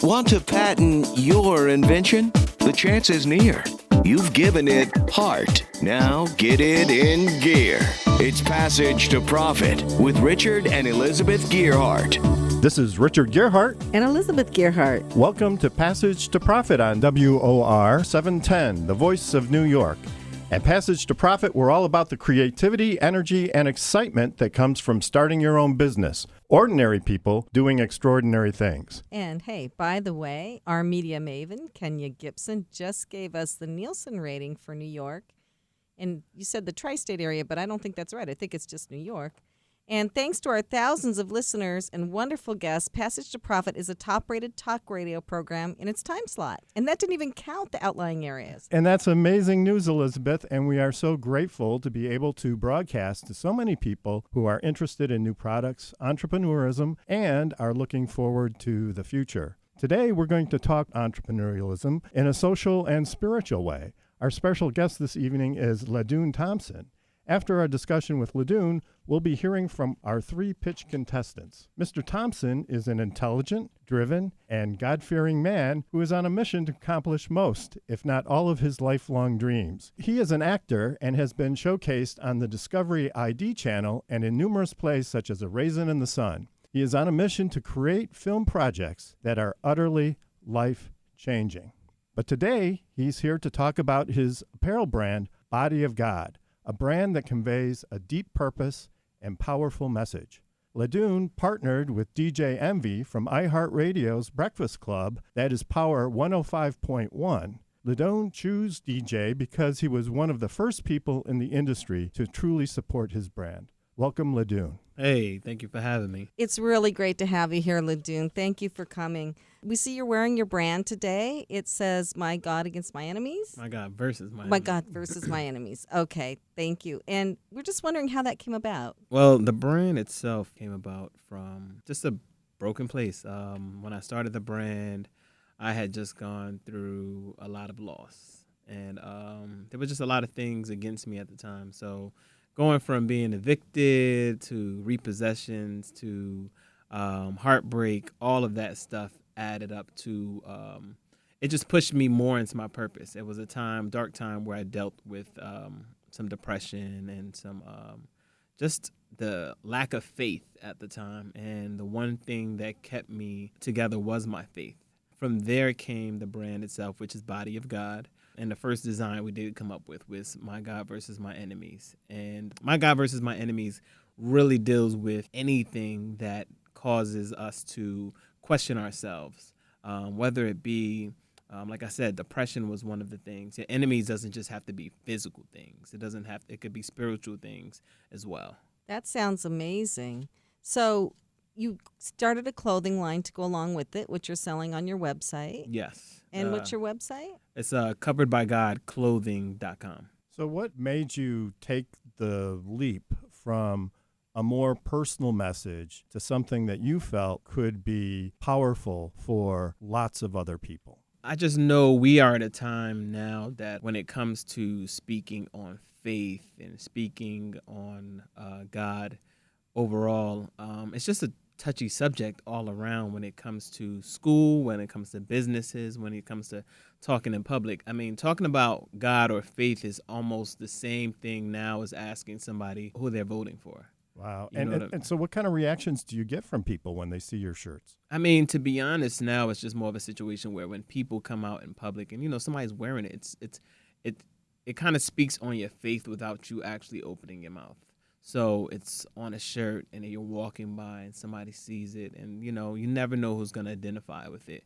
Want to patent your invention? The chance is near. You've given it heart. Now get it in gear. It's Passage to Profit with Richard and Elizabeth Gearhart. This is Richard Gearhart and Elizabeth Gearhart. Welcome to Passage to Profit on WOR 710, the voice of New York. At Passage to Profit, we're all about the creativity, energy, and excitement that comes from starting your own business. Ordinary people doing extraordinary things. And hey, by the way, our media maven, Kenya Gibson, just gave us the Nielsen rating for New York. And you said the tri-state area, but I don't think that's right. I think it's just New York. And thanks to our thousands of listeners and wonderful guests, Passage to Profit is a top-rated talk radio program in its time slot. And that didn't even count the outlying areas. And that's amazing news, Elizabeth, and we are so grateful to be able to broadcast to so many people who are interested in new products, entrepreneurism, and are looking forward to the future. Today, we're going to talk entrepreneurialism in a social and spiritual way. Our special guest this evening is Ladun Thompson. After our discussion with Ladun, we'll be hearing from our three pitch contestants. Mr. Thompson is an intelligent, driven, and God-fearing man who is on a mission to accomplish most, if not all, of his lifelong dreams. He is an actor and has been showcased on the Discovery ID channel and in numerous plays such as A Raisin in the Sun. He is on a mission to create film projects that are utterly life-changing. But today, he's here to talk about his apparel brand, Body of God, a brand that conveys a deep purpose and powerful message. Ladun partnered with DJ Envy from iHeartRadio's Breakfast Club, that is Power 105.1. Ladun chose DJ because he was one of the first people in the industry to truly support his brand. Welcome, Ladun. Hey, thank you for having me. It's really great to have you here, Ladun. Thank you for coming. We see you're wearing your brand today. It says, My God Against My Enemies. My God versus my enemies. My God versus my enemies. Okay, thank you. And we're just wondering how that came about. Well, the brand itself came about from just a broken place. When I started the brand, I had just gone through a lot of loss. And there was just a lot of things against me at the time. So going from being evicted to repossessions to heartbreak, all of that stuff added up to it just pushed me more into my purpose. It was a dark time where I dealt with some depression and some just the lack of faith at the time. And the one thing that kept me together was my faith. From there came the brand itself, which is Body of God. And the first design we did come up with was My God versus My enemies. And My God versus My enemies really deals with anything that causes us to question ourselves, whether it be, like I said, depression was one of the things. Your enemies doesn't just have to be physical things. It could be spiritual things as well. That sounds amazing. So you started a clothing line to go along with it, which you're selling on your website. Yes. And what's your website? It's coveredbygodclothing.com. So what made you take the leap from a more personal message to something that you felt could be powerful for lots of other people? I just know we are at a time now that when it comes to speaking on faith and speaking on God overall, it's just a touchy subject all around when it comes to school, when it comes to businesses, when it comes to talking in public. I mean, talking about God or faith is almost the same thing now as asking somebody who they're voting for. Wow. You know what I mean? And so what kind of reactions do you get from people when they see your shirts? I mean, to be honest, now it's just more of a situation where when people come out in public and, somebody's wearing it, it kind of speaks on your faith without you actually opening your mouth. So it's on a shirt and then you're walking by and somebody sees it and, you never know who's going to identify with it.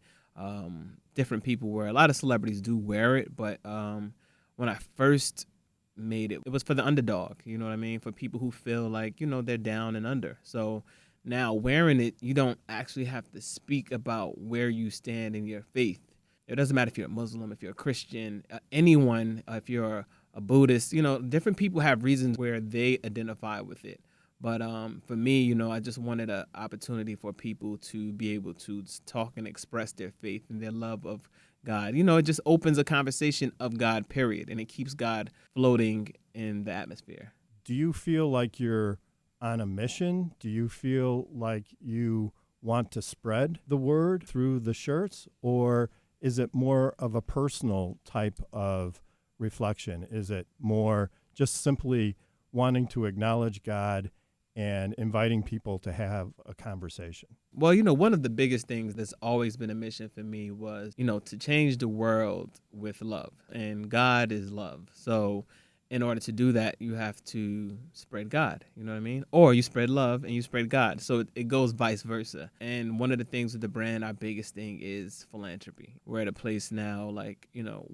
Different people wear it. A lot of celebrities do wear it, but when I first made it, it was for the underdog, you know what I mean? For people who feel like, they're down and under. So now wearing it, you don't actually have to speak about where you stand in your faith. It doesn't matter if you're a Muslim, if you're a Christian, anyone, if you're a Buddhist, different people have reasons where they identify with it. But for me, I just wanted an opportunity for people to be able to talk and express their faith and their love of God. It just opens a conversation of God, period, and it keeps God floating in the atmosphere. Do you feel like you're on a mission? Do you feel like you want to spread the word through the shirts, or is it more of a personal type of reflection? Is it more just simply wanting to acknowledge God and inviting people to have a conversation? Well, one of the biggest things that's always been a mission for me was, to change the world with love. And God is love. So in order to do that, you have to spread God, you know what I mean? Or you spread love and you spread God. So it goes vice versa. And one of the things with the brand, our biggest thing is philanthropy. We're at a place now,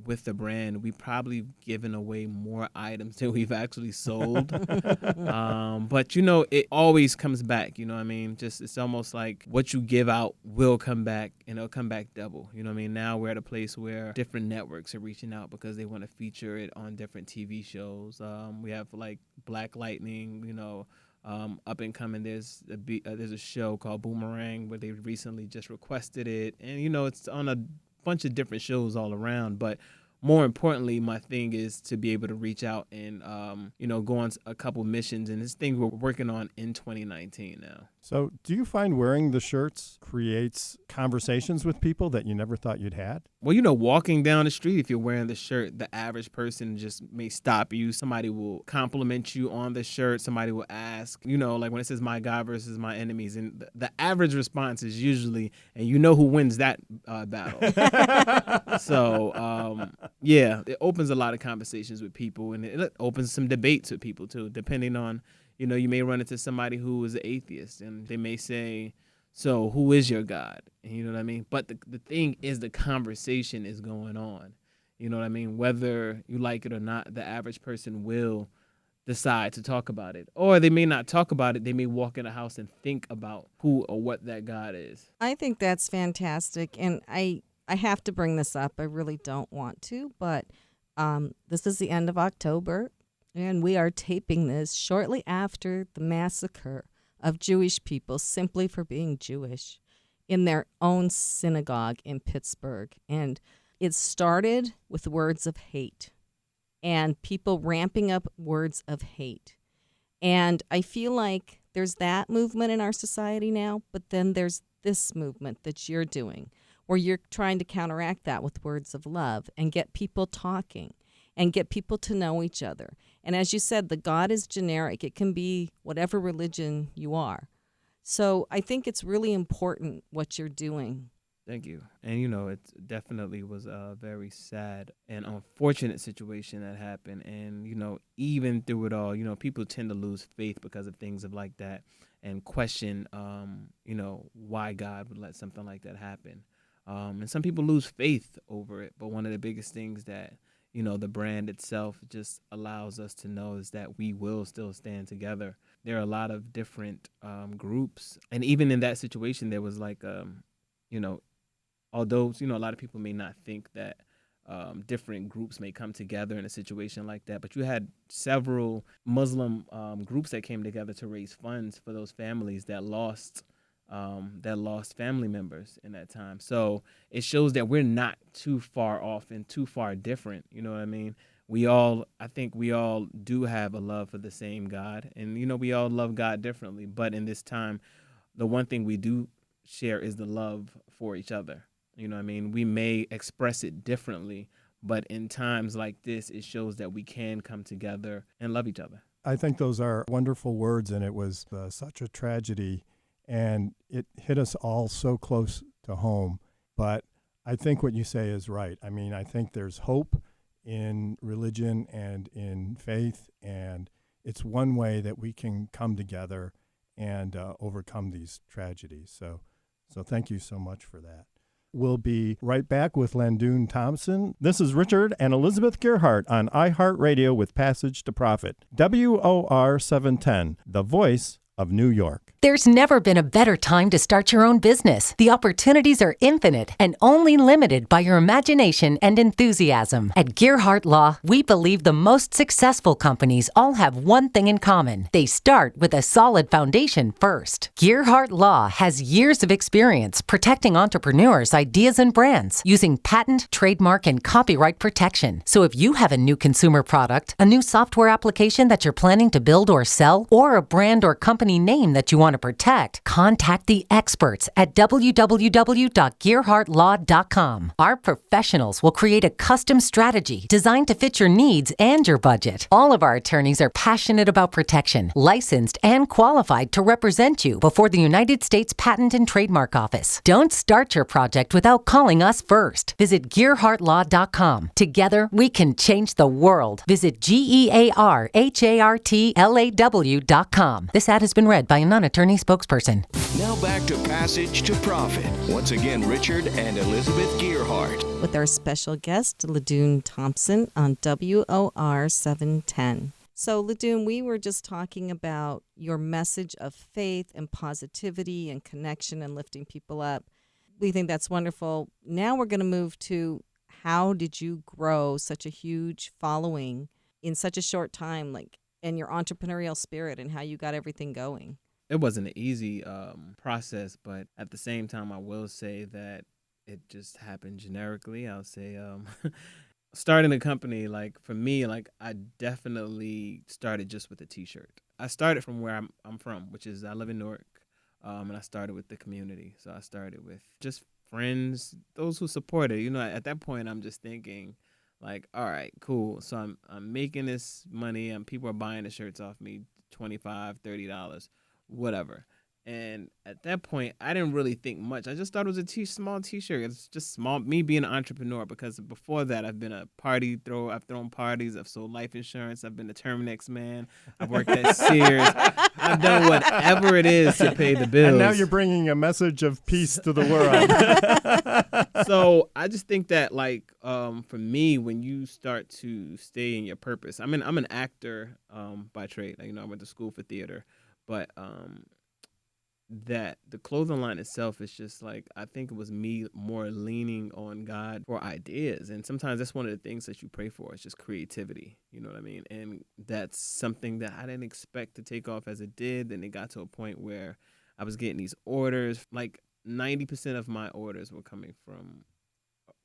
with the brand, we've probably given away more items than we've actually sold. But, it always comes back, you know what I mean? Just, it's almost like what you give out will come back, and it'll come back double. You know what I mean? Now we're at a place where different networks are reaching out because they want to feature it on different TV shows. We have like Black Lightning, up and coming. There's a show called Boomerang where they recently just requested it, and it's on a bunch of different shows all around. But more importantly, my thing is to be able to reach out and go on a couple missions, and this thing we're working on in 2019 now. So do you find wearing the shirts creates conversations with people that you never thought you'd had? Well, walking down the street, if you're wearing the shirt, the average person just may stop you. Somebody will compliment you on the shirt. Somebody will ask, like when it says my God versus my enemies. And the average response is usually, and who wins that battle. So, yeah, it opens a lot of conversations with people, and it opens some debates with people too, depending on, you may run into somebody who is an atheist, and they may say, so who is your God? And you know what I mean? But the thing is, the conversation is going on. You know what I mean? Whether you like it or not, the average person will decide to talk about it. Or they may not talk about it. They may walk in a house and think about who or what that God is. I think that's fantastic. And I have to bring this up. I really don't want to, but this is the end of October, and we are taping this shortly after the massacre of Jewish people simply for being Jewish in their own synagogue in Pittsburgh. And it started with words of hate and people ramping up words of hate. And I feel like there's that movement in our society now, but then there's this movement that you're doing where you're trying to counteract that with words of love and get people talking and get people to know each other. And as you said, the God is generic. It can be whatever religion you are. So I think it's really important what you're doing. Thank you. And, it definitely was a very sad and unfortunate situation that happened. And, even through it all, people tend to lose faith because of things like that and question, why God would let something like that happen. And some people lose faith over it. But one of the biggest things that the brand itself just allows us to know is that we will still stand together. There are a lot of different groups. And even in that situation, there was although, a lot of people may not think that different groups may come together in a situation like that, but you had several Muslim groups that came together to raise funds for those families that lost family members in that time. So it shows that we're not too far off and too far different. You know what I mean? I think we all do have a love for the same God, and, we all love God differently. But in this time, the one thing we do share is the love for each other. You know what I mean? We may express it differently, but in times like this, it shows that we can come together and love each other. I think those are wonderful words, and it was such a tragedy. And it hit us all so close to home. But I think what you say is right. I mean, I think there's hope in religion and in faith, and it's one way that we can come together and overcome these tragedies. So thank you so much for that. We'll be right back with Ladun Thompson. This is Richard and Elizabeth Gerhardt on iHeartRadio with Passage to Profit. WOR 710, the voice of New York. There's never been a better time to start your own business. The opportunities are infinite and only limited by your imagination and enthusiasm. At Gerhardt Law, we believe the most successful companies all have one thing in common. They start with a solid foundation first. Gerhardt Law has years of experience protecting entrepreneurs' ideas and brands using patent, trademark, and copyright protection. So if you have a new consumer product, a new software application that you're planning to build or sell, or a brand or company company name that you want to protect, contact the experts at www.gearhartlaw.com. Our professionals will create a custom strategy designed to fit your needs and your budget. All of our attorneys are passionate about protection, licensed and qualified to represent you before the United States Patent and Trademark Office. Don't start your project without calling us first. Visit GearHartLaw.com. Together, we can change the world. Visit GearHartLaw.com. This ad has been read by a non-attorney spokesperson. Now back to Passage to Profit. Once again, Richard and Elizabeth Gearhart. With our special guest, Ladun Thompson on WOR 710. So, Ladun, we were just talking about your message of faith and positivity and connection and lifting people up. We think that's wonderful. Now we're going to move to how did you grow such a huge following in such a short time, and your entrepreneurial spirit and how you got everything going? It wasn't an easy process, but at the same time, I will say that it just happened generically. I'll say starting a company, for me, I definitely started just with a T-shirt. I started from where I'm from, which is I live in Newark, and I started with the community. So I started with just friends, those who supported. At that point, I'm just thinking, all right, cool. So I'm making this money, and people are buying the shirts off me, $25, $30, whatever. And at that point, I didn't really think much. I just thought it was a small T-shirt. It's just small. Me being an entrepreneur, because before that, I've been a party thrower. I've thrown parties. I've sold life insurance. I've been a Terminex man. I've worked at Sears. I've done whatever it is to pay the bills. And now you're bringing a message of peace to the world. So I just think that, for me, when you start to stay in your purpose, I'm an actor by trade. I went to school for theater, but that the clothing line itself is just I think it was me more leaning on God for ideas. And sometimes that's one of the things that you pray for. It's just creativity. You know what I mean? And that's something that I didn't expect to take off as it did. Then it got to a point where I was getting these orders. 90% of my orders were coming from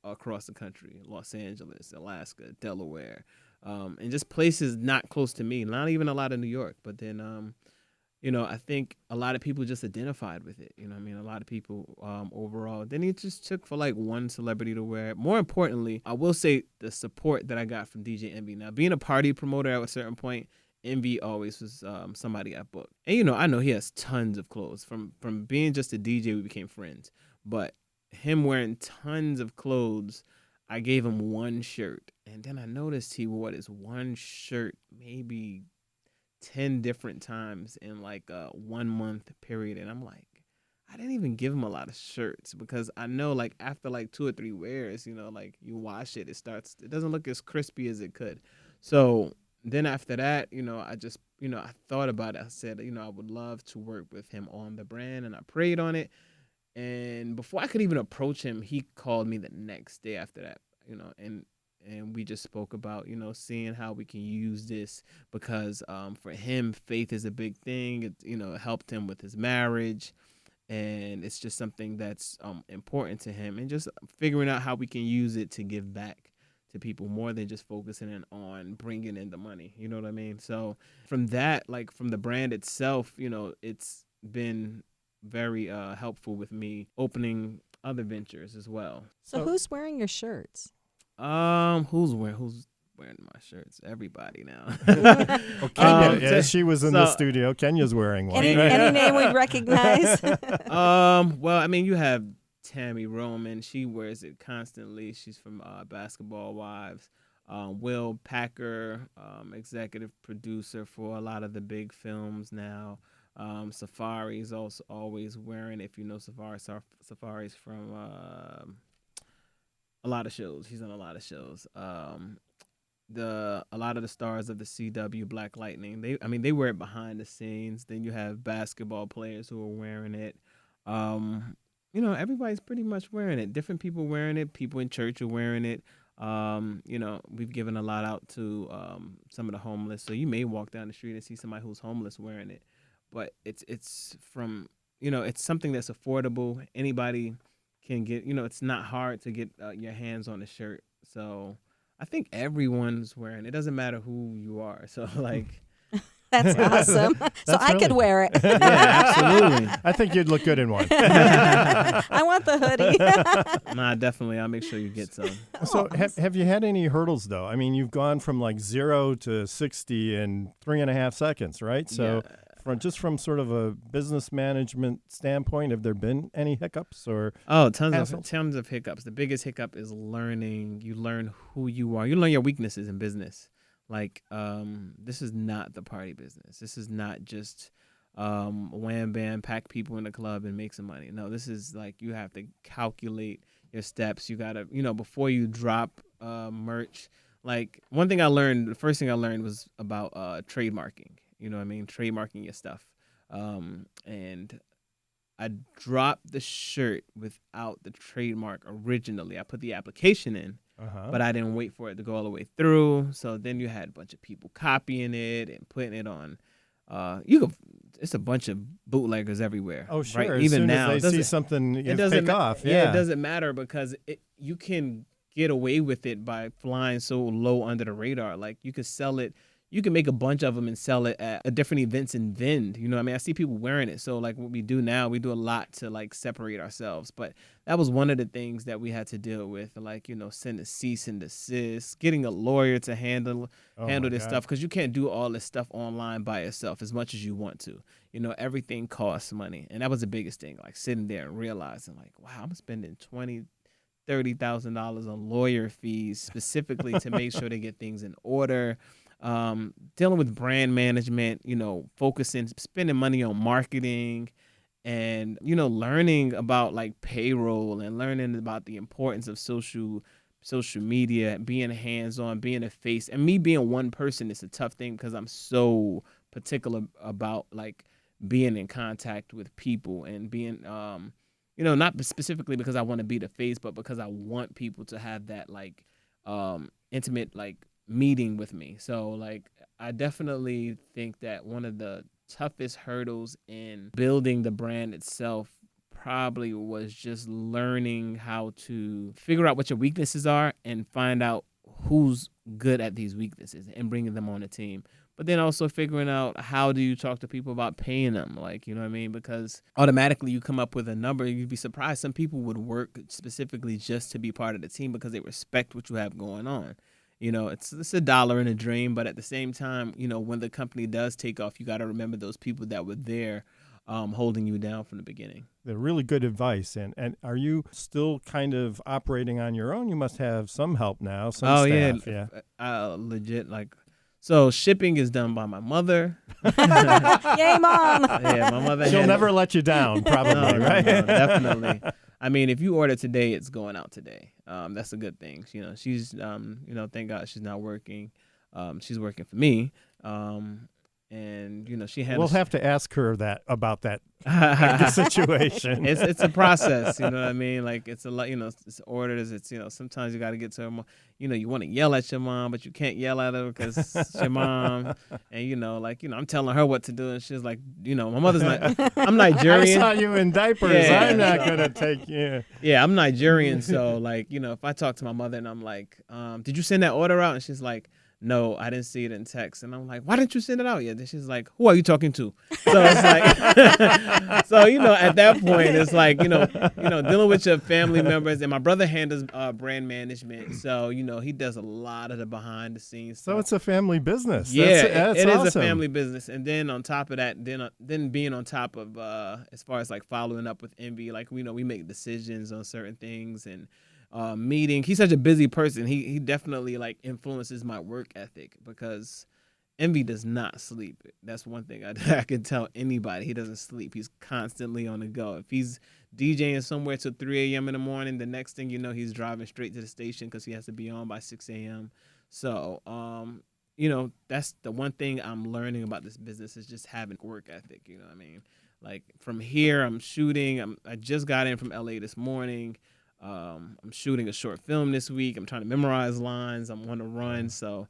across the country, Los Angeles, Alaska, Delaware, and just places not close to me, not even a lot of New York. But then, I think a lot of people just identified with it. A lot of people overall. Then it just took for one celebrity to wear it. More importantly, I will say the support that I got from DJ Envy. Now, being a party promoter at a certain point, Envy always was somebody I booked. And, I know he has tons of clothes. From being just a DJ, we became friends. But him wearing tons of clothes, I gave him one shirt. And then I noticed he wore this one shirt maybe 10 different times in a 1 month period. And I'm like, I didn't even give him a lot of shirts, because I know after 2 or 3 wears, you wash it, it doesn't look as crispy as it could. So then after that, I just, I thought about it. I said, I would love to work with him on the brand, and I prayed on it. And before I could even approach him, he called me the next day after that, and we just spoke about, seeing how we can use this, because for him, faith is a big thing. It, helped him with his marriage, and it's just something that's important to him, and just figuring out how we can use it to give back to people more than just focusing in on bringing in the money. You know what I mean? So from that, from the brand itself, it's been very helpful with me opening other ventures as well. So who's wearing your shirts? Who's wearing my shirts? Everybody now. Kenya, she was in the studio. Kenya's wearing one. Any name we'd recognize? Well, you have Tammy Roman. She wears it constantly. She's from Basketball Wives. Will Packer, executive producer for a lot of the big films now. Safari's also always wearing it. If you know Safari's from a lot of shows. He's on a lot of shows. A lot of the stars of the CW, Black Lightning, they wear it behind the scenes. Then you have basketball players who are wearing it. Everybody's pretty much wearing it. Different people wearing it. People in church are wearing it. We've given a lot out to some of the homeless. So you may walk down the street and see somebody who's homeless wearing it. But it's from, it's something that's affordable. Anybody can get, it's not hard to get your hands on a shirt. So I think everyone's wearing it. It doesn't matter who you are. So That's awesome. So I could wear it. Yeah, absolutely. I think you'd look good in one. I want the hoodie. Nah, definitely. I'll make sure you get some. So have you had any hurdles, though? I mean, you've gone from like 0 to 60 in 3.5 seconds, right? So from sort of a business management standpoint, have there been any hiccups or tons of hiccups. The biggest hiccup is learning. You learn who you are. You learn your weaknesses in business. Like, this is not the party business. This is not just wham bam, pack people in the club and make some money. No, this is like you have to calculate your steps. You gotta, before you drop merch. Like one thing I learned, the first thing I learned was about trademarking. You know what I mean? Trademarking your stuff. And I dropped the shirt without the trademark originally. I put the application in, but I didn't wait for it to go all the way through. So then you had a bunch of people copying it and putting it on. It's a bunch of bootleggers everywhere. Oh, sure. Right? As Even soon now, as they see something take off. Yeah, it doesn't matter because you can get away with it by flying so low under the radar. Like you could sell it. You can make a bunch of them and sell it at different events and vend. You know what I mean? I see people wearing it. So like what we do now, we do a lot to like separate ourselves. But that was one of the things that we had to deal with, like, send a cease and desist, getting a lawyer to handle this stuff. Because you can't do all this stuff online by yourself as much as you want to. Everything costs money. And that was the biggest thing, like sitting there and realizing like, wow, I'm spending $20,000-$30,000 on lawyer fees specifically to make sure they get things in order. Dealing with brand management, focusing, spending money on marketing and, learning about like payroll and learning about the importance of social media, being hands-on, being a face. And me being one person is a tough thing because I'm so particular about like being in contact with people and being, not specifically because I want to be the face, but because I want people to have that like intimate like meeting with me. So like I definitely think that one of the toughest hurdles in building the brand itself probably was just learning how to figure out what your weaknesses are and find out who's good at these weaknesses and bringing them on the team. But then also figuring out how do you talk to people about paying them, like, you know what I mean? Because automatically you come up with a number. You'd be surprised. Some people would work specifically just to be part of the team because they respect what you have going on. It's a dollar and a dream, but at the same time, when the company does take off, you got to remember those people that were there holding you down from the beginning. They're really good advice. And are you still kind of operating on your own? You must have some help now, some staff. Yeah. Legit, like, so shipping is done by my mother. Yay, Mom! Yeah, my mother. She'll never let you down, probably, right? No, definitely. I mean, if you order today, it's going out today. That's a good thing. She's, thank God she's not working. She's working for me. And she handles. We'll have to ask her about that situation. It's a process, you know what I mean? Like it's a lot, it's orders. It's sometimes you got to get to her mom. You want to yell at your mom, but you can't yell at her because it's your mom. And I'm telling her what to do, and she's like, my mother's not. I'm Nigerian. I saw you in diapers. Yeah. I'm not gonna take you. Yeah, I'm Nigerian, so like if I talk to my mother and I'm like, did you send that order out? And she's like, no, I didn't see it in text. And I'm like, why didn't you send it out yet? And she's like, who are you talking to? So it's like, so, at that point, it's like, dealing with your family members. And my brother handles brand management. So, he does a lot of the behind the scenes stuff. So it's a family business. Yeah, that's it awesome. is a family business. And then on top of that, then being on top of, as far as like following up with Envy, like, we make decisions on certain things and, meeting. He's such a busy person. He definitely like influences my work ethic because Envy does not sleep. That's one thing I can tell anybody. He doesn't sleep. He's constantly on the go. If he's DJing somewhere till 3 a.m. in the morning, the next thing you know, he's driving straight to the station because he has to be on by 6 a.m. So, that's the one thing I'm learning about this business is just having work ethic. You know what I mean? Like from here, I'm shooting. I just got in from LA this morning. I'm shooting a short film this week. I'm trying to memorize lines. I'm on a run. So,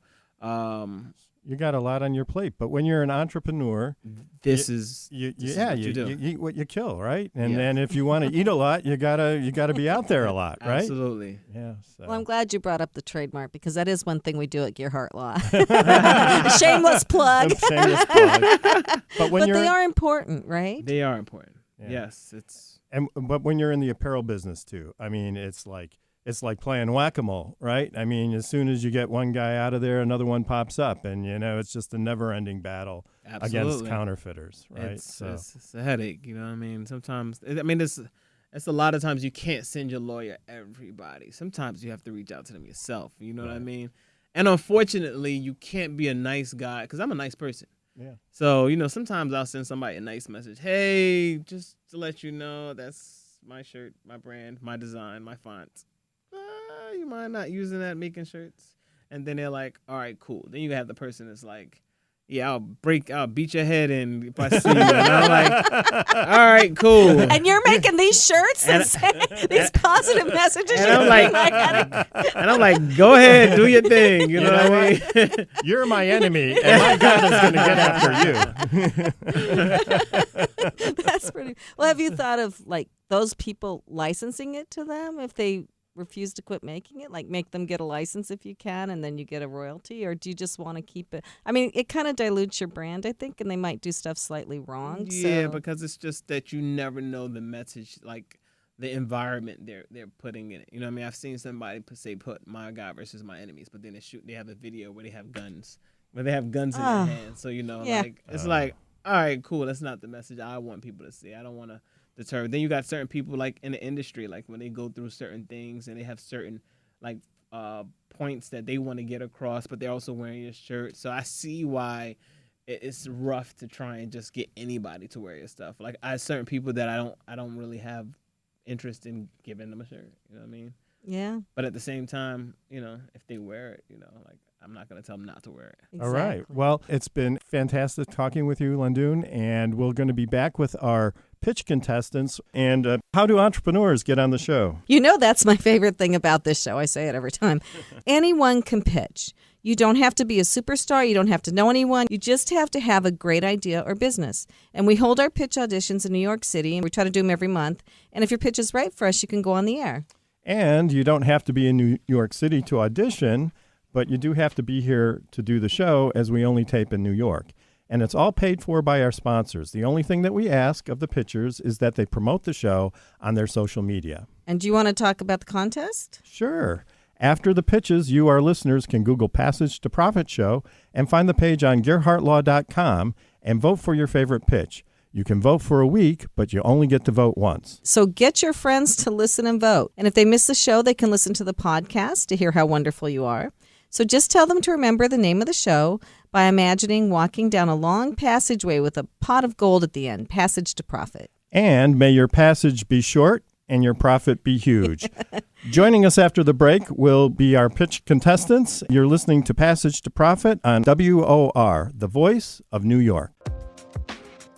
You got a lot on your plate. But when you're an entrepreneur, This is you what do. you eat what you kill, right? And Yeah. then if you want to eat a lot, you gotta be out there a lot, right? Absolutely. Yeah. So. Well, I'm glad you brought up the trademark because that is one thing we do at Gearhart Law. Shameless plug. Shameless plug. But when But you're they are important, right? They are important. Yeah. Yes, it's but when you're in the apparel business too, I mean, it's like playing whack-a-mole, right? I mean, as soon as you get one guy out of there, another one pops up, and it's just a never-ending battle against Absolutely. counterfeiters, right? It's a headache. You know what I mean? Sometimes it's a lot of times you can't send your lawyer everybody. Sometimes you have to reach out to them yourself. You know what I mean? And unfortunately, you can't be a nice guy because I'm a nice person. Yeah. So, sometimes I'll send somebody a nice message. Hey, just to let you know, that's my shirt, my brand, my design, my font. You mind not using that making shirts? And then they're like, all right, cool. Then you have the person that's like, yeah, I'll beat your head in if I see you. And I'm like, all right, cool. And you're making these shirts and saying these positive messages. And I'm like, go ahead, do your thing. You know what I mean? You're my enemy, and my God is going to get after you. That's pretty. Well, have you thought of like those people licensing it to them if they refuse to quit making it? Like make them get a license if you can, and then you get a royalty, or do you just want to keep it? I mean, it kind of dilutes your brand, I think, and they might do stuff slightly wrong. Yeah, so. because it's just that you never know the message, like the environment they're putting in it. You know what I mean? I've seen somebody put my God versus my enemies, but then they have a video where they have guns in their hands. So Yeah. like it's like, all right, cool. That's not the message I want people to see. I don't want to deter. Then you got certain people like in the industry, like when they go through certain things and they have certain like points that they want to get across, but they're also wearing your shirt. So I see why it's rough to try and just get anybody to wear your stuff. Like I have certain people that I don't really have interest in giving them a shirt. You know what I mean? Yeah. But at the same time, if they wear it, like I'm not going to tell them not to wear it. Exactly. All right. Well, it's been fantastic talking with you, Ladun, and we're going to be back with our pitch contestants. And how do entrepreneurs get on the show? That's my favorite thing about this show. I say it every time. Anyone can pitch. You don't have to be a superstar. You don't have to know anyone. You just have to have a great idea or business. And we hold our pitch auditions in New York City, and we try to do them every month. And if your pitch is right for us, you can go on the air. And you don't have to be in New York City to audition, but you do have to be here to do the show, as we only tape in New York. And it's all paid for by our sponsors. The only thing that we ask of the pitchers is that they promote the show on their social media. And do you want to talk about the contest? Sure. After the pitches, you, our listeners, can Google Passage to Profit Show and find the page on GearhartLaw.com and vote for your favorite pitch. You can vote for a week, but you only get to vote once. So get your friends to listen and vote. And if they miss the show, they can listen to the podcast to hear how wonderful you are. So just tell them to remember the name of the show by imagining walking down a long passageway with a pot of gold at the end, Passage to Profit. And may your passage be short and your profit be huge. Joining us after the break will be our pitch contestants. You're listening to Passage to Profit on WOR, the voice of New York.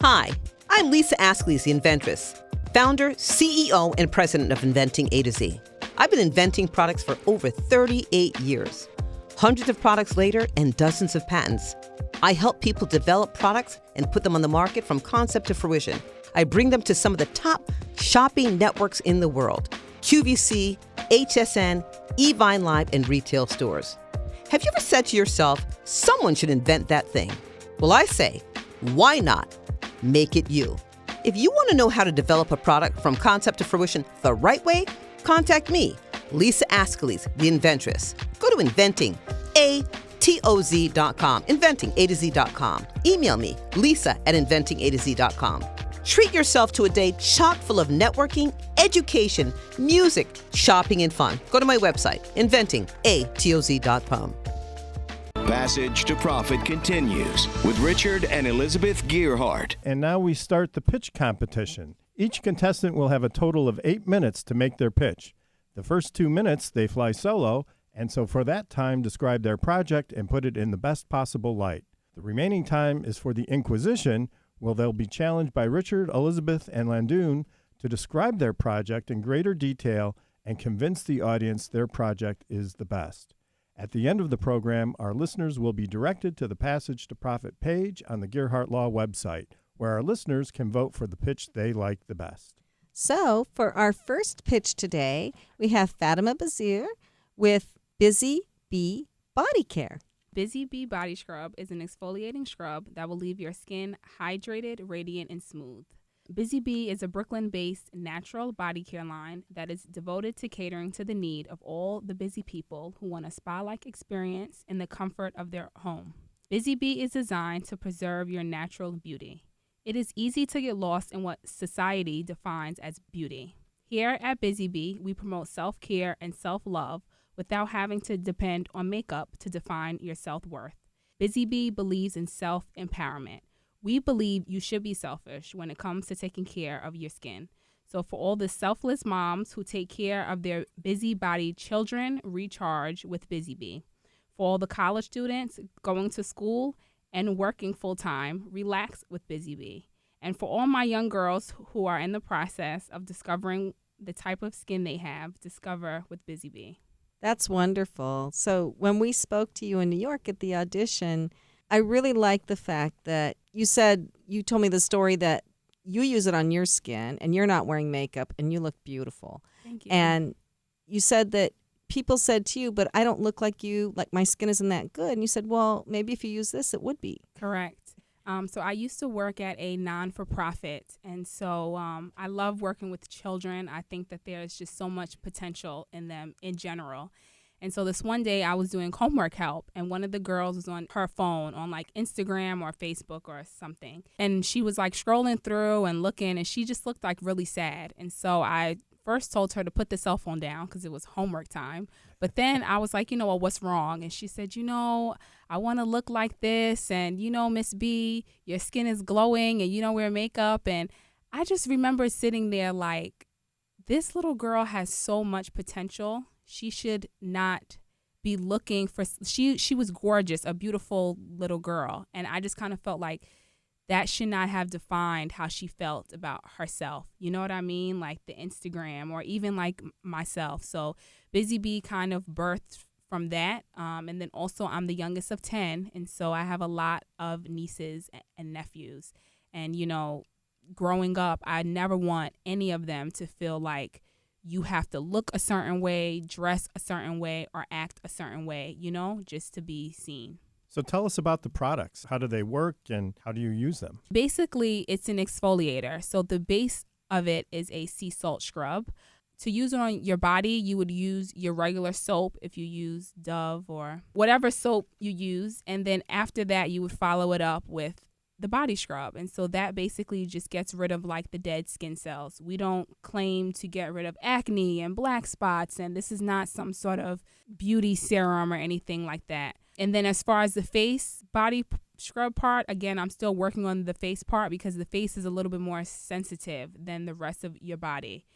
Hi, I'm Lisa Askley's the inventress, founder, CEO, and president of Inventing A to Z. I've been inventing products for over 38 years. Hundreds of products later and dozens of patents. I help people develop products and put them on the market from concept to fruition. I bring them to some of the top shopping networks in the world: QVC, HSN, eVine Live, and retail stores. Have you ever said to yourself, someone should invent that thing? Well, I say, why not? Make it you. If you want to know how to develop a product from concept to fruition the right way, contact me, Lisa Askley's the inventress. Go to inventingatoz.com, inventingatoz.com. Email me, lisa@inventingatoz.com. Treat yourself to a day chock full of networking, education, music, shopping, and fun. Go to my website, inventingatoz.com. Passage to Profit continues with Richard and Elizabeth Gearhart. And now we start the pitch competition. Each contestant will have a total of 8 minutes to make their pitch. The first 2 minutes, they fly solo, and so for that time, describe their project and put it in the best possible light. The remaining time is for the Inquisition, where they'll be challenged by Richard, Elizabeth, and Ladun to describe their project in greater detail and convince the audience their project is the best. At the end of the program, our listeners will be directed to the Passage to Profit page on the Gearhart Law website, where our listeners can vote for the pitch they like the best. So for our first pitch today, we have Fatima Bazir with Busy Bee Body Care. Busy Bee Body Scrub is an exfoliating scrub that will leave your skin hydrated, radiant, and smooth. Busy Bee is a Brooklyn-based natural body care line that is devoted to catering to the need of all the busy people who want a spa-like experience in the comfort of their home. Busy Bee is designed to preserve your natural beauty. It is easy to get lost in what society defines as beauty. Here at Busy Bee, we promote self-care and self-love without having to depend on makeup to define your self-worth. Busy Bee believes in self-empowerment. We believe you should be selfish when it comes to taking care of your skin. So for all the selfless moms who take care of their busy-bodied children, recharge with Busy Bee. For all the college students going to school and working full-time, relax with Busy Bee. And for all my young girls who are in the process of discovering the type of skin they have, discover with Busy Bee. That's wonderful. So when we spoke to you in New York at the audition, I really like the fact that you told me the story that you use it on your skin and you're not wearing makeup and you look beautiful. Thank you. And you said that people said to you, but I don't look like you, like my skin isn't that good. And you said, well, maybe if you use this, it would be. Correct. So I used to work at a non-for-profit, and so I love working with children. I think that there's just so much potential in them in general. And so this one day I was doing homework help, and one of the girls was on her phone on like Instagram or Facebook or something. And she was like scrolling through and looking, and she just looked like really sad. And so I first told her to put the cell phone down because it was homework time. But then I was like, well, what's wrong? And she said, I want to look like this. And, Miss B, your skin is glowing and you don't wear makeup. And I just remember sitting there like, this little girl has so much potential. She should not be looking for, she was gorgeous, a beautiful little girl. And I just kind of felt like that should not have defined how she felt about herself. You know what I mean? Like the Instagram or even like myself. So Busy Bee kind of birthed from that. And then also I'm the youngest of 10. And so I have a lot of nieces and nephews. And, growing up, I never want any of them to feel like you have to look a certain way, dress a certain way, or act a certain way, just to be seen. So tell us about the products. How do they work and how do you use them? Basically, it's an exfoliator. So the base of it is a sea salt scrub. To use it on your body, you would use your regular soap if you use Dove or whatever soap you use. And then after that, you would follow it up with the body scrub. And so that basically just gets rid of like the dead skin cells. We don't claim to get rid of acne and black spots. And this is not some sort of beauty serum or anything like that. And then as far as the face body scrub part, again, I'm still working on the face part because the face is a little bit more sensitive than the rest of your body.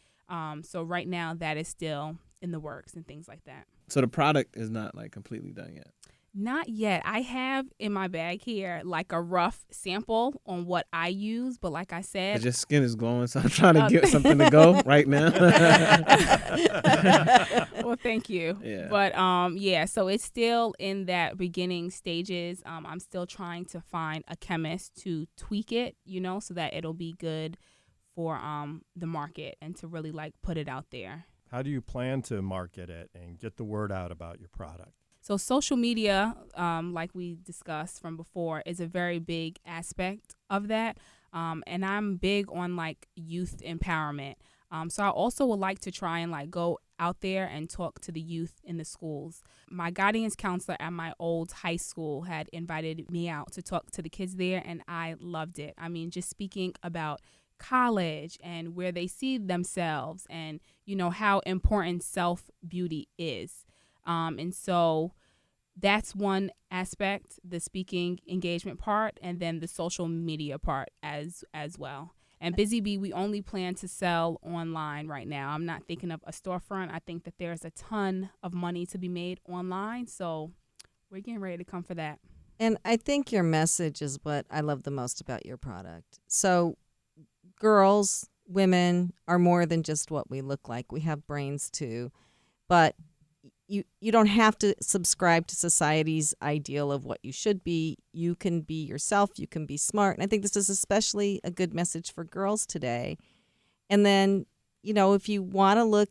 So right now that is still in the works and things like that. So the product is not like completely done yet? Not yet. I have in my bag here like a rough sample on what I use, but like I said, 'cause your skin is glowing, so I'm trying to get something to go right now. Well, thank you. Yeah. But so it's still in that beginning stages. I'm still trying to find a chemist to tweak it, so that it'll be good for the market and to really like put it out there. How do you plan to market it and get the word out about your product? So social media, like we discussed from before, is a very big aspect of that. And I'm big on like youth empowerment. So I also would like to try and like go out there and talk to the youth in the schools. My guidance counselor at my old high school had invited me out to talk to the kids there, and I loved it. I mean, just speaking about college and where they see themselves and, how important self-beauty is. And so that's one aspect, the speaking engagement part, and then the social media part as well. And Busy Bee, we only plan to sell online right now. I'm not thinking of a storefront. I think that there's a ton of money to be made online. So we're getting ready to come for that. And I think your message is what I love the most about your product. So girls, women are more than just what we look like. We have brains too. But you don't have to subscribe to society's ideal of what you should be. You can be yourself. You can be smart. And I think this is especially a good message for girls today. And then, if you want to look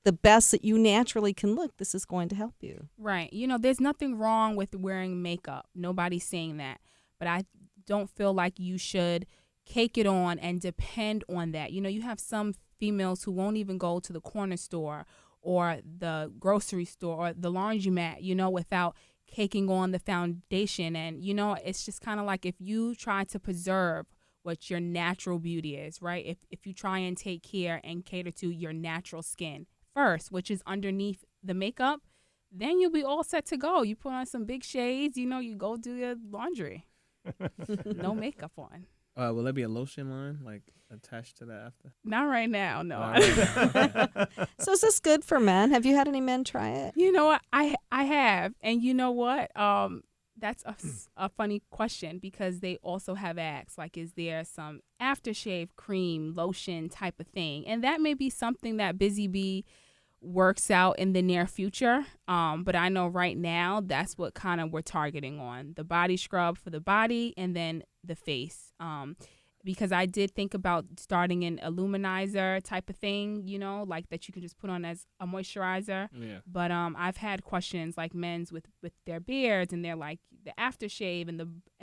the best that you naturally can look, this is going to help you. Right. There's nothing wrong with wearing makeup. Nobody's saying that. But I don't feel like you should cake it on and depend on that. You have some females who won't even go to the corner store or the grocery store or the laundromat, without caking on the foundation. And, it's just kind of like if you try to preserve what your natural beauty is, right? If you try and take care and cater to your natural skin first, which is underneath the makeup, then you'll be all set to go. You put on some big shades, you go do your laundry. No makeup on. Will there be a lotion line attached to that after? Not right now, no. Okay. So is this good for men? Have you had any men try it? You know what? I have. And you know what? That's a funny question because they also have asked, is there some aftershave cream, lotion type of thing? And that may be something that Busy Bee works out in the near future. But I know right now that's what kind of we're targeting on. The body scrub for the body and then the face. Because I did think about starting an illuminizer type of thing, that you can just put on as a moisturizer. Yeah. But I've had questions like men's with their beards and they're like the aftershave and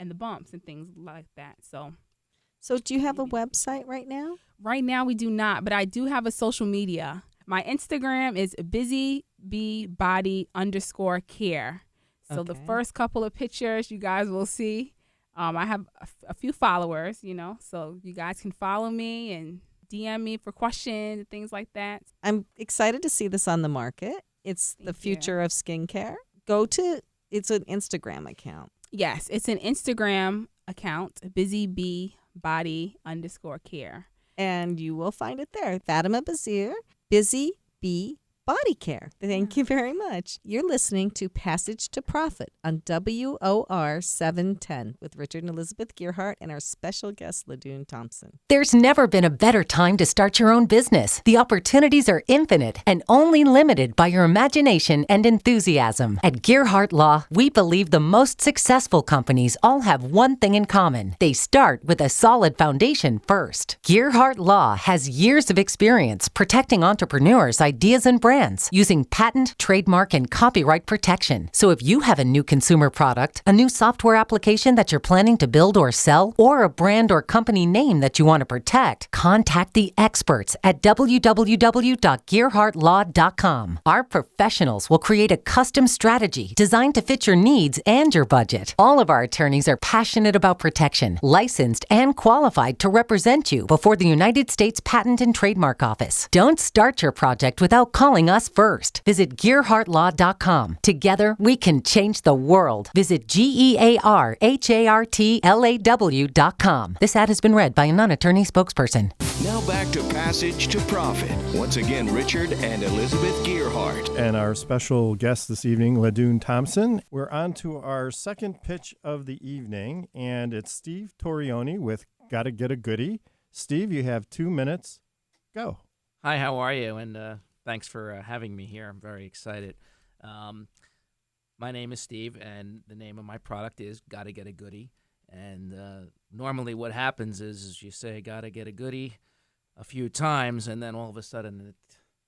the bumps and things like that. So do you have a website right now? Right now we do not, but I do have a social media. My Instagram is busybeebody_care. So the first couple of pictures you guys will see. I have a few followers, so you guys can follow me and DM me for questions and things like that. I'm excited to see this on the market. It's the future of skincare. It's an Instagram account. Yes, it's an Instagram account, busybeebody_care. And you will find it there. Fatima Bazir, Busy Bee Body Care. Thank you very much. You're listening to Passage to Profit on WOR 710 with Richard and Elizabeth Gearhart and our special guest, Ladun Thompson. There's never been a better time to start your own business. The opportunities are infinite and only limited by your imagination and enthusiasm. At Gearhart Law, we believe the most successful companies all have one thing in common. They start with a solid foundation first. Gearhart Law has years of experience protecting entrepreneurs, ideas, and brands using patent, trademark, and copyright protection. So if you have a new consumer product, a new software application that you're planning to build or sell, or a brand or company name that you want to protect, contact the experts at www.gearhartlaw.com. Our professionals will create a custom strategy designed to fit your needs and your budget. All of our attorneys are passionate about protection, licensed and qualified to represent you before the United States Patent and Trademark Office. Don't start your project without calling us first. Visit GearhartLaw.com. Together, we can change the world. Visit GearhartLaw.com. This ad has been read by a non-attorney spokesperson. Now back to Passage to Profit. Once again, Richard and Elizabeth Gearhart. And our special guest this evening, Ladun Thompson. We're on to our second pitch of the evening, and it's Steve Torioni with Gotta Get a Goodie. Steve, you have 2 minutes. Go. Hi, how are you? And thanks for having me here. I'm very excited. My name is Steve, and the name of my product is Gotta Get a Goodie. And normally what happens is you say gotta get a goodie a few times, and then all of a sudden it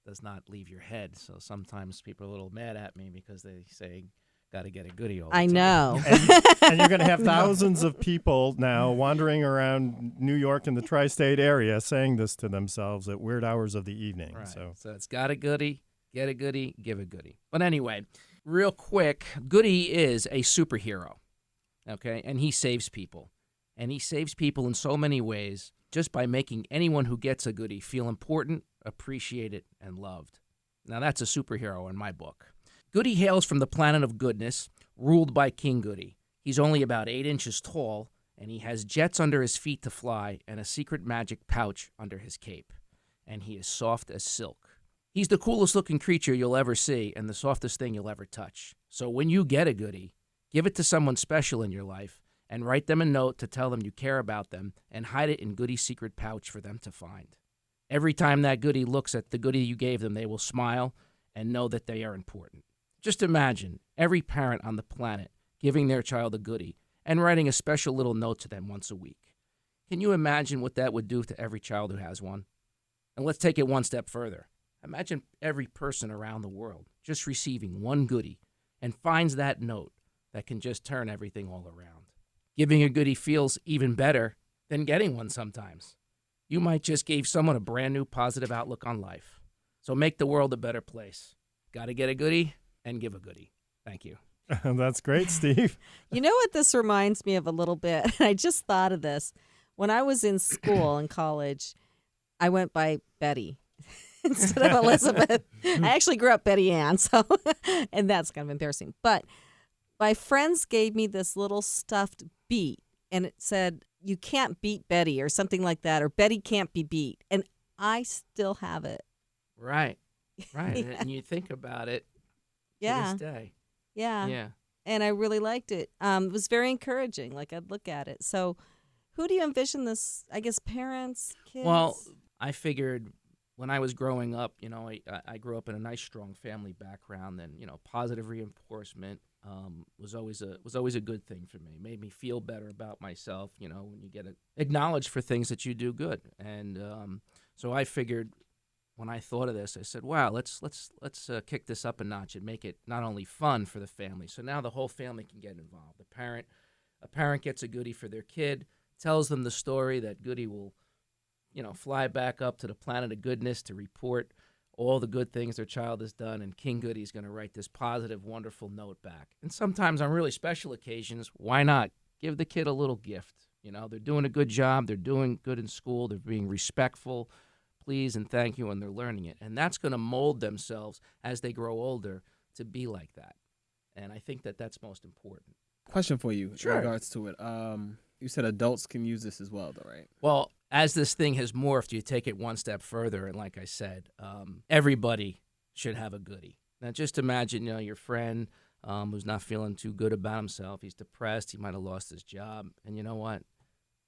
does not leave your head. So sometimes people are a little mad at me because they say gotta get a goodie all the time. I know. And you're going to have thousands of people now wandering around New York and the tri-state area saying this to themselves at weird hours of the evening. Right. So it's got a goodie, get a goodie, give a goodie. But anyway, real quick, Goody is a superhero, okay? And he saves people. And he saves people in so many ways just by making anyone who gets a goodie feel important, appreciated, and loved. Now that's a superhero in my book. Goody hails from the planet of goodness, ruled by King Goody. He's only about 8 inches tall, and he has jets under his feet to fly and a secret magic pouch under his cape. And he is soft as silk. He's the coolest looking creature you'll ever see and the softest thing you'll ever touch. So when you get a goodie, give it to someone special in your life and write them a note to tell them you care about them and hide it in Goody's secret pouch for them to find. Every time that goodie looks at the goodie you gave them, they will smile and know that they are important. Just imagine every parent on the planet giving their child a goodie and writing a special little note to them once a week. Can you imagine what that would do to every child who has one? And let's take it one step further. Imagine every person around the world just receiving one goodie and finds that note that can just turn everything all around. Giving a goodie feels even better than getting one sometimes. You might just give someone a brand new positive outlook on life. So make the world a better place. Got to get a goodie and give a goodie. Thank you. That's great, Steve. You know what this reminds me of a little bit? I just thought of this. When I was in school in college, I went by Betty instead of Elizabeth. I actually grew up Betty Ann, so and that's kind of embarrassing. But my friends gave me this little stuffed beet, and it said, "You can't beat Betty," or something like that, or "Betty can't be beat." And I still have it. Right. Yeah. And you think about it Yeah. to this day. Yeah. Yeah. And I really liked it. It was very encouraging. Like, I'd look at it. So who do you envision this, I guess, parents, kids? Well, I figured when I was growing up, I grew up in a nice, strong family background, and positive reinforcement was always a good thing for me. Made me feel better about myself. When you get acknowledged for things that you do good, and so I figured when I thought of this, I said, "Wow, let's kick this up a notch and make it not only fun for the family. So now the whole family can get involved. A parent gets a goodie for their kid, tells them the story that goodie will." Fly back up to the planet of goodness to report all the good things their child has done, and King Goody's going to write this positive, wonderful note back. And sometimes on really special occasions, why not give the kid a little gift? They're doing a good job, they're doing good in school, they're being respectful, please and thank you, and they're learning it. And that's going to mold themselves as they grow older to be like that. And I think that that's most important. Question for you Sure. in regards to it. You said adults can use this as well, though, right? Well, as this thing has morphed, you take it one step further, and like I said, everybody should have a goodie. Now, just imagine, your friend who's not feeling too good about himself. He's depressed. He might have lost his job, and you know what?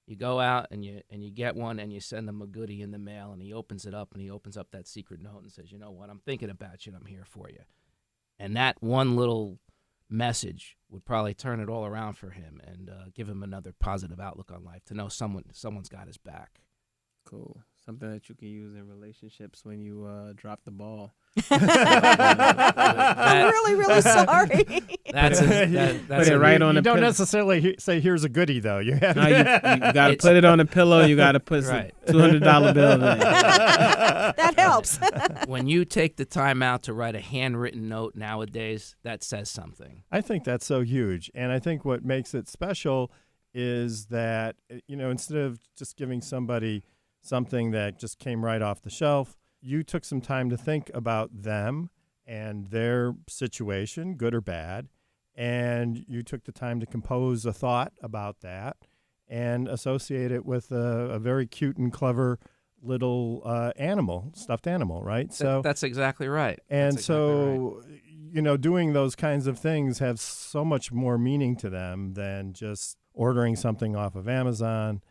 You go out and you get one, and you send him a goodie in the mail, and he opens it up, and he opens up that secret note and says, "You know what? I'm thinking about you, and I'm here for you." And that one little message would probably turn it all around for him and give him another positive outlook on life, to know someone's got his back. Cool. Something that you can use in relationships when you drop the ball. I'm really, really sorry. That's Put it right on You the don't pillow. necessarily say, "Here's a goodie," though. You have No, you got to put it on the pillow. You got to put some Right. $200 bill in it. That helps. When you take the time out to write a handwritten note nowadays, that says something. I think that's so huge. And I think what makes it special is that, instead of just giving somebody something that just came right off the shelf, you took some time to think about them and their situation, good or bad, and you took the time to compose a thought about that and associate it with a very cute and clever little stuffed animal, right? So That's exactly right. and That's exactly right. doing those kinds of things have so much more meaning to them than just ordering something off of Amazon.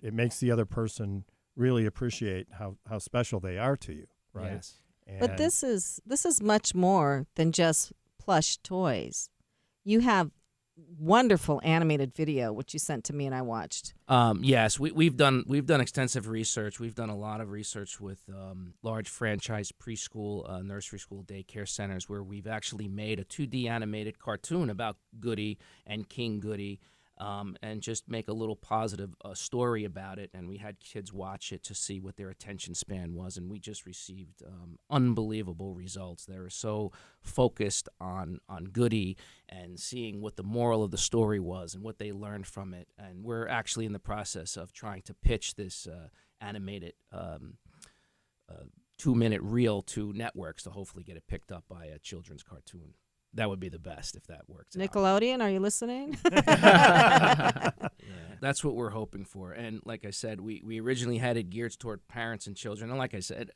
It makes the other person really appreciate how special they are to you, right? Yes. But this is much more than just plush toys. You have wonderful animated video, which you sent to me and I watched. Yes, we've done extensive research. We've done a lot of research with large franchise preschool, nursery school, daycare centers, where we've actually made a 2D animated cartoon about Goody and King Goody, and just make a little positive story about it. And we had kids watch it to see what their attention span was, and we just received unbelievable results. They were so focused on Goody and seeing what the moral of the story was and what they learned from it. And we're actually in the process of trying to pitch this animated 2-minute reel to networks to hopefully get it picked up by a children's cartoon. That would be the best if that works out. Nickelodeon, are you listening? Yeah, that's what we're hoping for. And like I said, we originally had it geared toward parents and children. And like I said,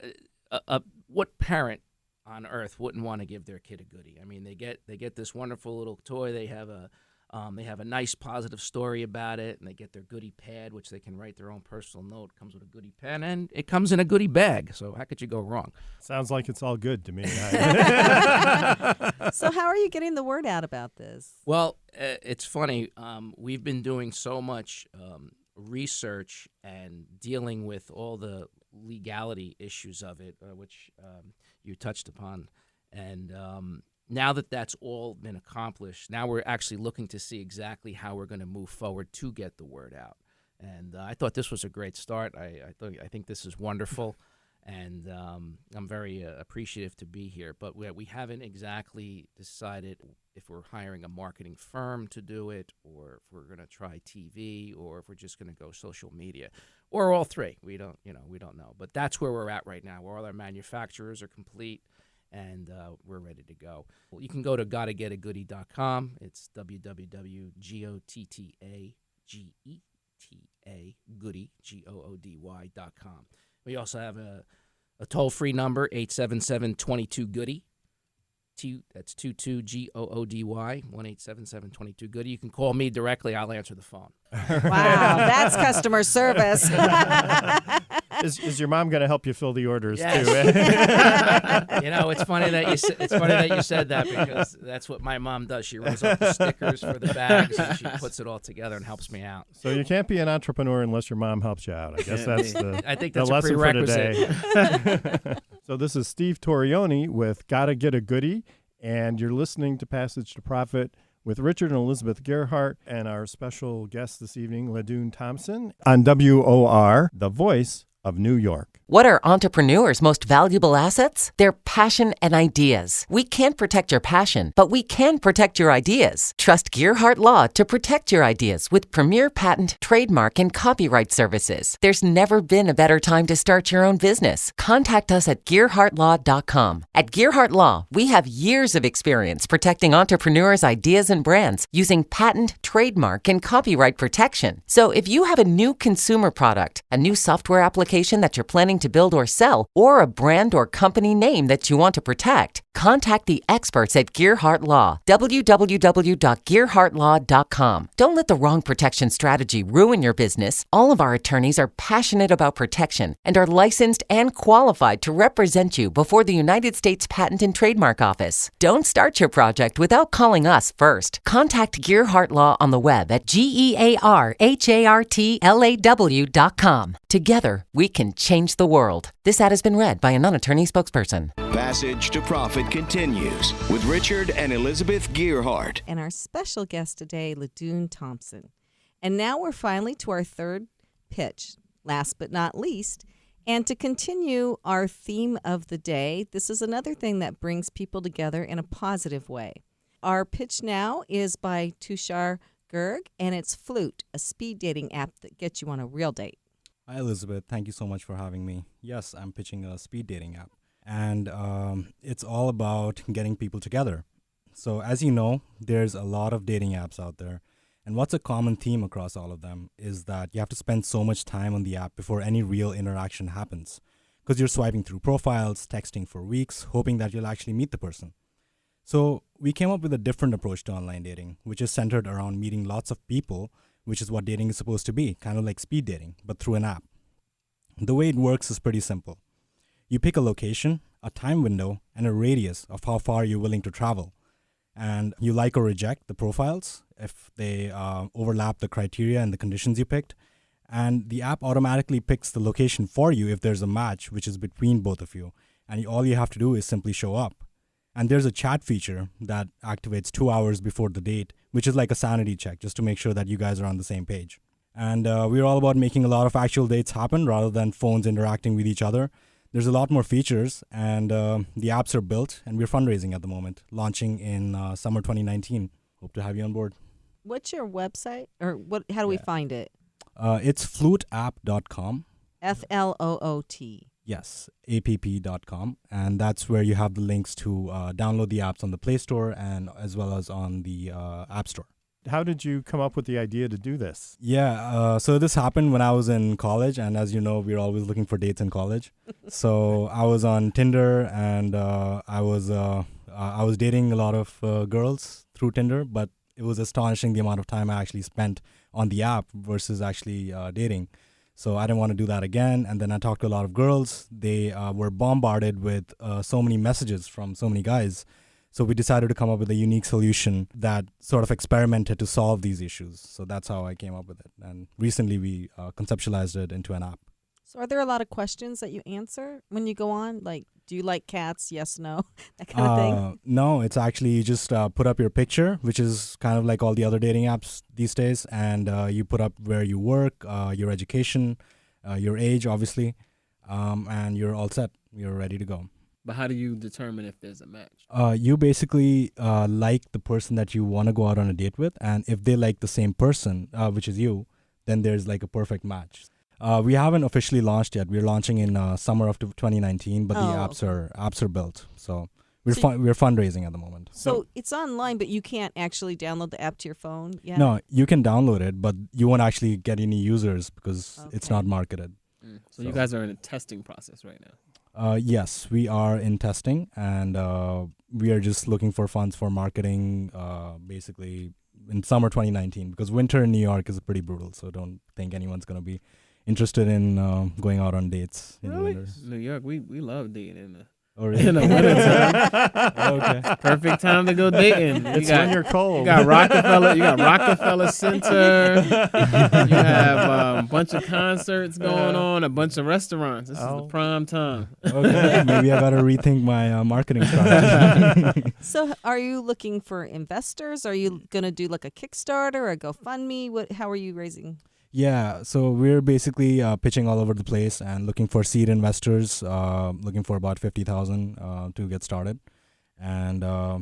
what parent on earth wouldn't want to give their kid a goodie? I mean, they get this wonderful little toy. They have a They have a nice positive story about it, and they get their goodie pad, which they can write their own personal note. It comes with a goodie pen, and it comes in a goodie bag. So how could you go wrong? Sounds like it's all good to me. So how are you getting the word out about this? Well, it's funny. We've been doing so much research and dealing with all the legality issues of it, which you touched upon. And now that that's all been accomplished, now we're actually looking to see exactly how we're going to move forward to get the word out. And I thought this was a great start. I think this is wonderful, and I'm very appreciative to be here. But we haven't exactly decided if we're hiring a marketing firm to do it, or if we're going to try TV, or if we're just going to go social media, or all three. We don't know. But that's where we're at right now. Where all our manufacturers are complete, and we're ready to go. Well, you can go to gottaGetAGoodie.com. It's www.gottagoody, goody.com. We also have a toll-free number, 877-22-GOODY. That's 22-GOODY, 1-877-22-GOODY. You can call me directly. I'll answer the phone. Wow, that's customer service. Is your mom going to help you fill the orders too? It's funny that you said that, because that's what my mom does. She rolls up the stickers for the bags, and she puts it all together and helps me out. So you can't be an entrepreneur unless your mom helps you out. I guess that's I think the that's lesson a for prerequisite. today. So this is Steve Torioni with Gotta Get a Goodie, and you're listening to Passage to Profit with Richard and Elizabeth Gerhardt and our special guest this evening, Ladun Thompson, on WOR, the voice of New York. What are entrepreneurs' most valuable assets? Their passion and ideas. We can't protect your passion, but we can protect your ideas. Trust Gerhardt Law to protect your ideas with premier patent, trademark, and copyright services. There's never been a better time to start your own business. Contact us at GerhardtLaw.com. At Gerhardt Law, we have years of experience protecting entrepreneurs' ideas and brands using patent, trademark, and copyright protection. So if you have a new consumer product, a new software application that you're planning to build or sell, or a brand or company name that you want to protect, contact the experts at Gerhardt Law, www.gerhardtlaw.com. Don't let the wrong protection strategy ruin your business. All of our attorneys are passionate about protection and are licensed and qualified to represent you before the United States Patent and Trademark Office. Don't start your project without calling us first. Contact Gerhardt Law on the web at GERHARTLAW.com. Together, we can change the world. This ad has been read by a non-attorney spokesperson. Passage to Profit continues with Richard and Elizabeth Gerhardt. And our special guest today, Ladun Thompson. And now we're finally to our third pitch, last but not least. And to continue our theme of the day, this is another thing that brings people together in a positive way. Our pitch now is by Tushar Gurg, and it's Flute, a speed dating app that gets you on a real date. Hi, Elizabeth. Thank you so much for having me. Yes, I'm pitching a speed dating app, and it's all about getting people together. So as you know, there's a lot of dating apps out there, and what's a common theme across all of them is that you have to spend so much time on the app before any real interaction happens, because you're swiping through profiles, texting for weeks, hoping that you'll actually meet the person. So we came up with a different approach to online dating, which is centered around meeting lots of people, which is what dating is supposed to be, kind of like speed dating, but through an app. The way it works is pretty simple. You pick a location, a time window, and a radius of how far you're willing to travel. And you like or reject the profiles if they overlap the criteria and the conditions you picked. And the app automatically picks the location for you if there's a match, which is between both of you. And all you have to do is simply show up. And there's a chat feature that activates 2 hours before the date, which is like a sanity check, just to make sure that you guys are on the same page. And we're all about making a lot of actual dates happen rather than phones interacting with each other. There's a lot more features, and the apps are built, and we're fundraising at the moment, launching in summer 2019. Hope to have you on board. What's your website, or how do we find it? It's fluteapp.com. FLOOT. Yes, app.com, and that's where you have the links to download the apps on the Play Store and as well as on the App Store. How did you come up with the idea to do this? Yeah, so this happened when I was in college, and as you know, we're always looking for dates in college. So I was on Tinder, and I was dating a lot of girls through Tinder, but it was astonishing the amount of time I actually spent on the app versus actually dating. So I didn't want to do that again. And then I talked to a lot of girls. They were bombarded with so many messages from so many guys. So we decided to come up with a unique solution that sort of experimented to solve these issues. So that's how I came up with it. And recently we conceptualized it into an app. So are there a lot of questions that you answer when you go on? Like, do you like cats? Yes, no, that kind of thing? No, it's actually you just put up your picture, which is kind of like all the other dating apps these days. And you put up where you work, your education, your age, obviously. And you're all set. You're ready to go. But how do you determine if there's a match? You basically like the person that you want to go out on a date with. And if they like the same person, which is you, then there's like a perfect match. We haven't officially launched yet. We're launching in summer of 2019, but the apps are built. So we're fundraising at the moment. So it's online, but you can't actually download the app to your phone yet? No, you can download it, but you won't actually get any users because it's not marketed. So you guys are in a testing process right now. Yes, we are in testing, and we are just looking for funds for marketing, basically in summer 2019, because winter in New York is pretty brutal. So don't think anyone's going to be interested in going out on dates in the winter. New York, we love dating in the really? in the wintertime. Okay. Perfect time to go dating. It's when you're cold. You got Rockefeller Center. You have a bunch of concerts going on, a bunch of restaurants. This is the prime time. Okay, maybe I better rethink my marketing strategy. So are you looking for investors? Are you going to do like a Kickstarter or a GoFundMe? How are you raising? Yeah, so we're basically pitching all over the place and looking for seed investors, looking for about 50,000 to get started. And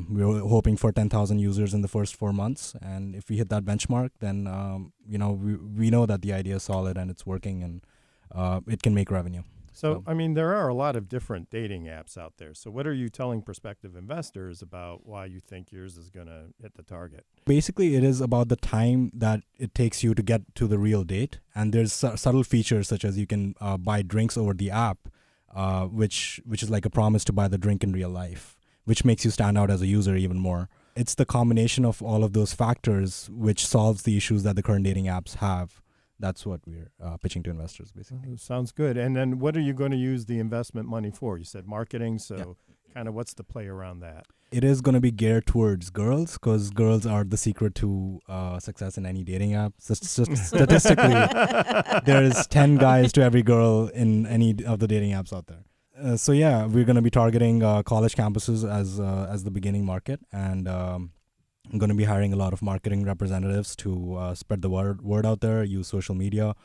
we're hoping for 10,000 users in the first 4 months. And if we hit that benchmark, then, we know that the idea is solid and it's working and it can make revenue. So, I mean, there are a lot of different dating apps out there. So what are you telling prospective investors about why you think yours is going to hit the target? Basically, it is about the time that it takes you to get to the real date. And there's subtle features such as you can buy drinks over the app, which is like a promise to buy the drink in real life, which makes you stand out as a user even more. It's the combination of all of those factors which solves the issues that the current dating apps have. That's what we're pitching to investors, basically. Sounds good. And then what are you going to use the investment money for? You said marketing, so kind of what's the play around that? It is going to be geared towards girls because girls are the secret to success in any dating app. Statistically, there's 10 guys to every girl in any of the dating apps out there. We're going to be targeting college campuses as the beginning market, and I'm going to be hiring a lot of marketing representatives to spread the word out there, use social media,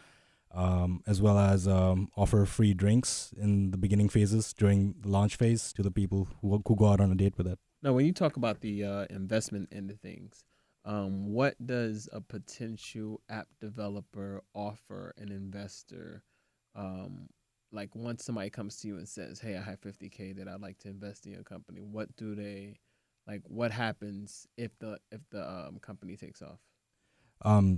as well as offer free drinks in the beginning phases during the launch phase to the people who go out on a date with it. Now, when you talk about the investment end of things, what does a potential app developer offer an investor? Like once somebody comes to you and says, "Hey, I have $50K that I'd like to invest in your company," what do they? Like, what happens if the company takes off?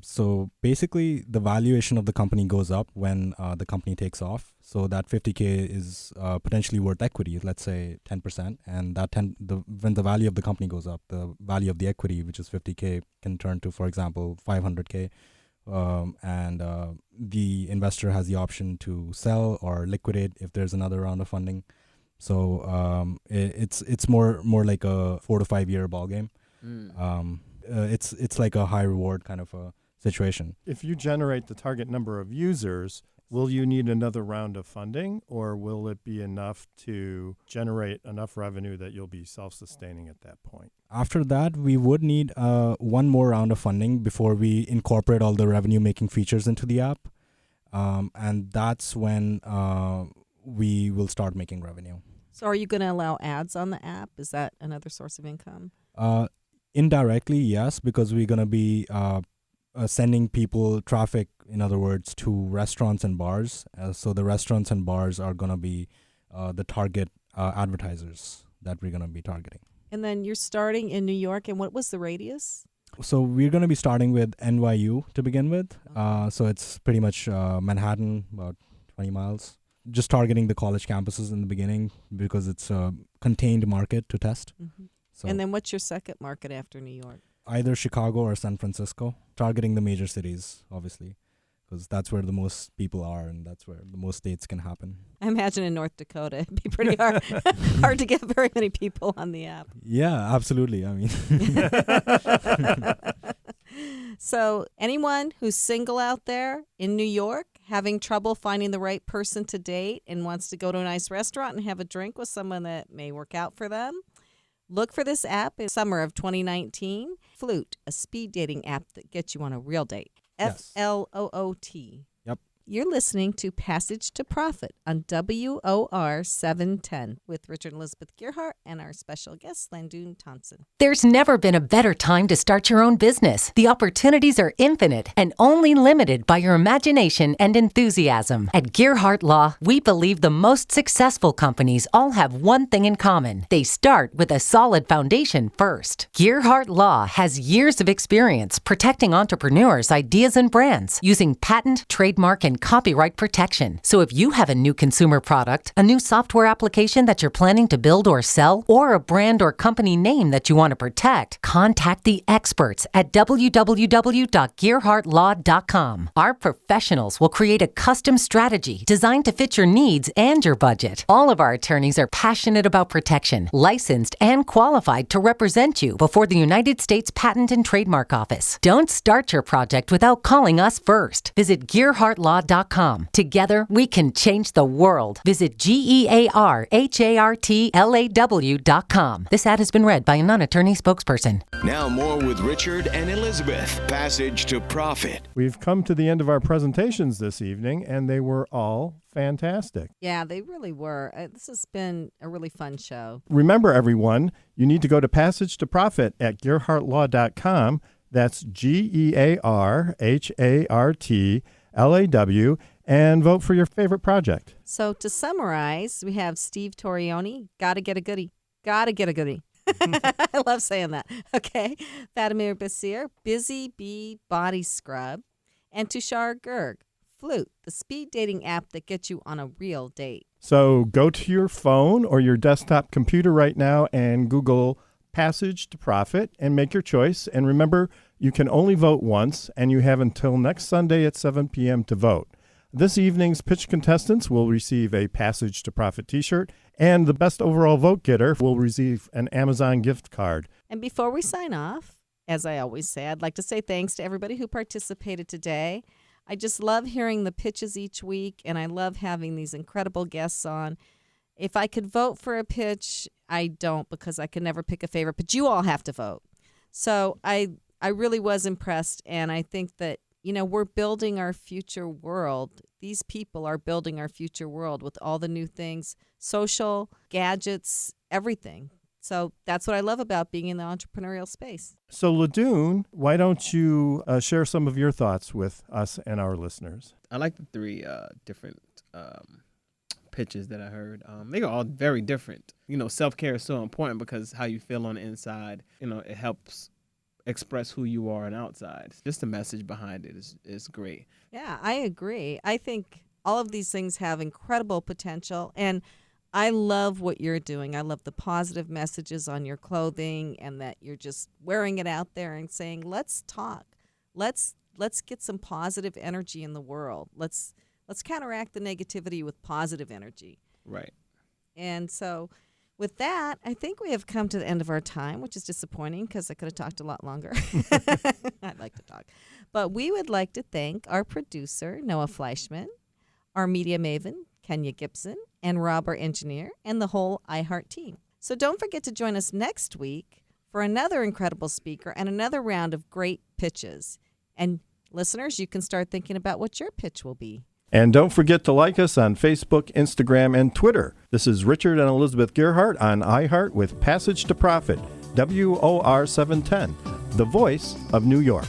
So basically, the valuation of the company goes up when the company takes off. So that 50K is potentially worth equity, let's say 10%, and that when the value of the company goes up, the value of the equity, which is 50K, can turn to, for example, 500K, and the investor has the option to sell or liquidate if there's another round of funding. So it's more like a 4 to 5 year ball game. It's like a high reward kind of a situation. If you generate the target number of users, will you need another round of funding, or will it be enough to generate enough revenue that you'll be self-sustaining at that point? After that, we would need one more round of funding before we incorporate all the revenue-making features into the app, and that's when we will start making revenue. So are you going to allow ads on the app? Is that another source of income? Indirectly, yes, because we're going to be sending people traffic, in other words, to restaurants and bars. So the restaurants and bars are going to be the target advertisers that we're going to be targeting. And then you're starting in New York, and what was the radius? So we're going to be starting with NYU to begin with. So it's pretty much Manhattan, about 20 miles. Just targeting the college campuses in the beginning because it's a contained market to test. Mm-hmm. So and then what's your second market after New York? either Chicago or San Francisco, targeting the major cities, obviously, because that's where the most people are and that's where the most dates can happen. I imagine in North Dakota, it'd be pretty hard, hard to get very many people on the app. Yeah, absolutely. I mean, So anyone who's single out there in New York, having trouble finding the right person to date and wants to go to a nice restaurant and have a drink with someone that may work out for them, look for this app in summer of 2019. Floot, a speed dating app that gets you on a real date. Yes. FLOOT. Yep. You're listening to Passage to Profit on WOR 710 with Richard and Elizabeth Gearhart and our special guest, Ladun Thompson. There's never been a better time to start your own business. The opportunities are infinite and only limited by your imagination and enthusiasm. At Gearhart Law, we believe the most successful companies all have one thing in common. They start with a solid foundation first. Gearhart Law has years of experience protecting entrepreneurs' ideas and brands using patent, trademark, and copyright protection. So if you have a new consumer product, a new software application that you're planning to build or sell, or a brand or company name that you want to protect, contact the experts at www.gearhartlaw.com. Our professionals will create a custom strategy designed to fit your needs and your budget. All of our attorneys are passionate about protection, licensed and qualified to represent you before the United States Patent and Trademark Office. Don't start your project without calling us first. Visit gearhartlaw.com. Together, we can change the world. Visit gearhartlaw.com. This ad has been read by a non-attorney spokesperson. Now more with Richard and Elizabeth. Passage to Profit. We've come to the end of our presentations this evening, and they were all fantastic. Yeah, they really were. This has been a really fun show. Remember, everyone, you need to go to Passage to Profit at gearhartlaw.com. That's GearHartLaw, and vote for your favorite project. So to summarize, we have Steve Torioni, gotta get a goodie. Gotta get a goodie. I love saying that. Okay. Fatimir Basir, Busy Bee Body Scrub. And Tushar Gerg, Floot, the speed dating app that gets you on a real date. So go to your phone or your desktop computer right now and Google Passage to Profit and make your choice. And remember, you can only vote once, and you have until next Sunday at 7 p.m. to vote. This evening's pitch contestants will receive a Passage to Profit t-shirt, and the best overall vote getter will receive an Amazon gift card. And before we sign off, as I always say, I'd like to say thanks to everybody who participated today. I just love hearing the pitches each week, and I love having these incredible guests on. If I could vote for a pitch, I don't, because I can never pick a favorite, but you all have to vote. So I really was impressed, and I think that, you know, we're building our future world. These people are building our future world with all the new things, social, gadgets, everything. So that's what I love about being in the entrepreneurial space. So Ladun, why don't you share some of your thoughts with us and our listeners? I like the three different pitches that I heard. They are all very different. You know, self-care is so important because how you feel on the inside, you know, it helps express who you are on the outside. Just the message behind it is great. Yeah, I agree. I think all of these things have incredible potential, and I love what you're doing. I love the positive messages on your clothing and that you're just wearing it out there and saying, let's talk. Let's get some positive energy in the world. Let's counteract the negativity with positive energy. Right. And so with that, I think we have come to the end of our time, which is disappointing because I could have talked a lot longer. I'd like to talk. But we would like to thank our producer, Noah Fleischman, our media maven, Kenya Gibson, and Rob, our engineer, and the whole iHeart team. So don't forget to join us next week for another incredible speaker and another round of great pitches. And listeners, you can start thinking about what your pitch will be. And don't forget to like us on Facebook, Instagram, and Twitter. This is Richard and Elizabeth Gearhart on iHeart with Passage to Profit, WOR 710, the voice of New York.